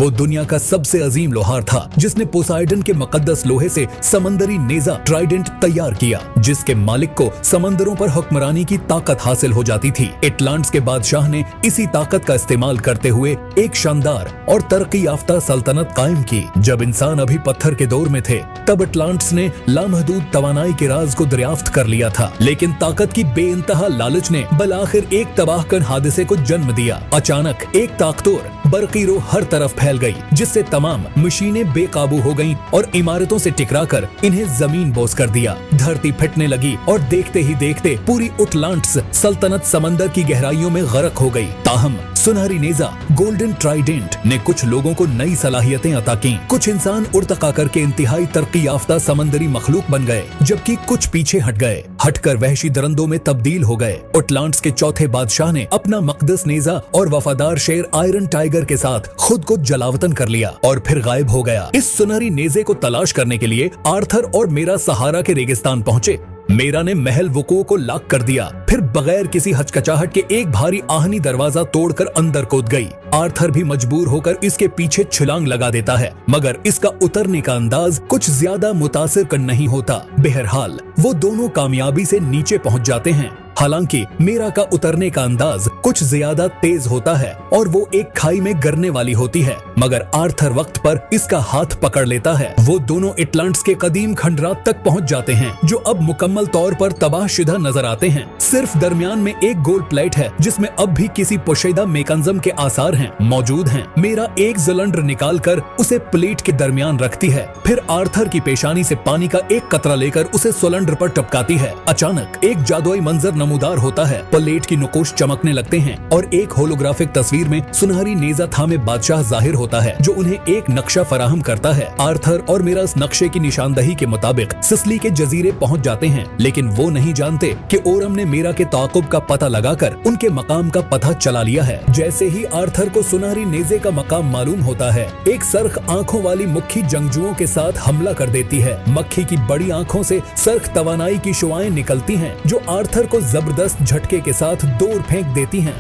वो दुनिया का सबसे अजीम लोहार था जिसने पोसाइडन के मुकद्दस लोहे से समंदरी नेजा ट्राइडेंट तैयार किया, जिसके मालिक को समंदरों पर हुक्मरानी की ताकत हासिल हो जाती थी। एटलांटिस के बादशाह ने इसी ताकत का इस्तेमाल करते हुए एक शानदार और तरक्की याफ्ता सल्तनत कायम की। जब इंसान अभी पत्थर के दौर में थे, तब एटलांटिस ने लामहदूद तवानाई के राज को दरियाफ्त कर लिया था, लेकिन ताकत की बेइंतहा लालच ने बलाखिर एक तबाहकुन हादसे को जन्म दिया। अचानक एक ताकतोर बरकी रो हर तरफ फैल गई, जिससे तमाम मशीनें बेकाबू हो गईं और इमारतों से टकराकर इन्हें जमीन बोस कर दिया। धरती फटने लगी और देखते ही देखते पूरी एटलांटिस सल्तनत समंदर की गहराइयों में गर्क हो गई। ताहम सुनहरी नेजा गोल्डन ट्राइडेंट ने कुछ लोगों को नई सलाहियतें अता की। कुछ इंसान उर्तका करके इंतहाई तरक्की याफ्ता समंदरी मखलूक बन गए, जबकि कुछ पीछे हट गए, हटकर वहशी दरंदों में तब्दील हो गए। एटलांटिस के चौथे बादशाह ने अपना मकदस नेजा और वफादार शेर आयरन टाइगर के साथ खुद को जलावतन कर लिया और फिर गायब हो गया। इस सुनहरी नेजे को तलाश करने के लिए आर्थर और मेरा सहारा के रेगिस्तान पहुंचे। मेरा ने महल वुको को लॉक कर दिया, फिर बगैर किसी हचकचाहट के एक भारी आहनी दरवाजा तोड़कर अंदर कूद गई। आर्थर भी मजबूर होकर इसके पीछे छलांग लगा देता है, मगर इसका उतरने का अंदाज कुछ ज्यादा मुतासिर कर नहीं होता। बहरहाल वो दोनों कामयाबी से नीचे पहुंच जाते हैं। हालांकि मेरा का उतरने का अंदाज कुछ ज्यादा तेज होता है और वो एक खाई में गिरने वाली होती है, मगर आर्थर वक्त पर इसका हाथ पकड़ लेता है। वो दोनों एटलांटिस के कदीम खंडरात तक पहुंच जाते हैं, जो अब मुकम्मल तौर पर तबाहशुदा नजर आते हैं। सिर्फ दरमियान में एक गोल प्लेट है जिसमें अब भी किसी पोशीदा मेकनिज्म के आसार मौजूद हैं। मेरा एक सिलेंडर निकाल कर उसे प्लेट के दरमियान रखती है, फिर आर्थर की पेशानी से पानी का एक कतरा लेकर उसे सिलेंडर पर टपकाती है। अचानक एक जादुई मंजर नमूदार होता है, प्लेट की नुकोश चमकने लगते हैं और एक होलोग्राफिक तस्वीर में सुनहरी नेजा थामे बादशाह जाहिर होता है, जो उन्हें एक नक्शा फराहम करता है। आर्थर और मेरा इस नक्शे की निशानदही के मुताबिक सिसिली के जजीरे पहुंच जाते हैं, लेकिन वो नहीं जानते कि ओरम ने मेरा के ताकुब का पता लगाकर उनके मकाम का पता चला लिया है। जैसे ही आर्थर को सुनहरी नेजे का मकाम मालूम होता है, एक सर्ख आंखों वाली मक्खी जंगजुओं के साथ हमला कर देती है। मक्खी की बड़ी आंखों से सर्ख तवानाई की शुआएं निकलती हैं, जो आर्थर को जबरदस्त झटके के साथ दूर फेंक देती हैं।